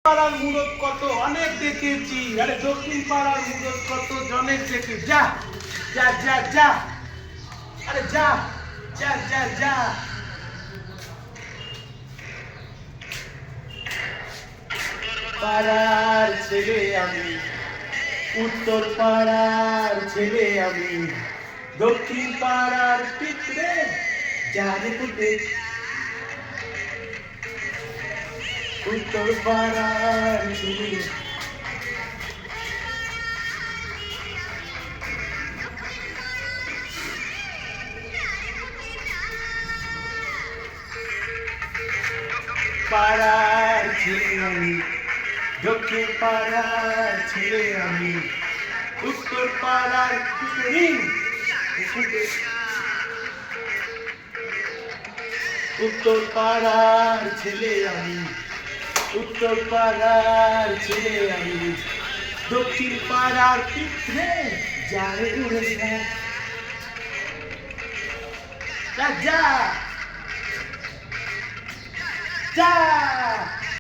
পাড়ার মুরত কত অনেক দেখেছি, আরে দক্ষিণ পাড়ার মুরত কত অনেক দেখে। যা যা যা যা, আরে যা যা যা যা। পাড়ার ছেলে আমি, উত্তর পাড়ার ছেলে আমি, দক্ষিণ পাড়ার পিঁপড়ে যারে পুঁতে। উত্তর পাড়ার ছেলে পাড়ার ছেলে আমি, দক্ষিণ পাড়ার ছেলে আমি, উত্তর পাড়ার পিঁপড়ে। উত্তর পাড়ার ছেলে আমি, উত্তর পাড়ার ছেলে আমি, দক্ষিণ পাড়ার পিঁপড়ে যারে উড়ে যায়। যা যা যা।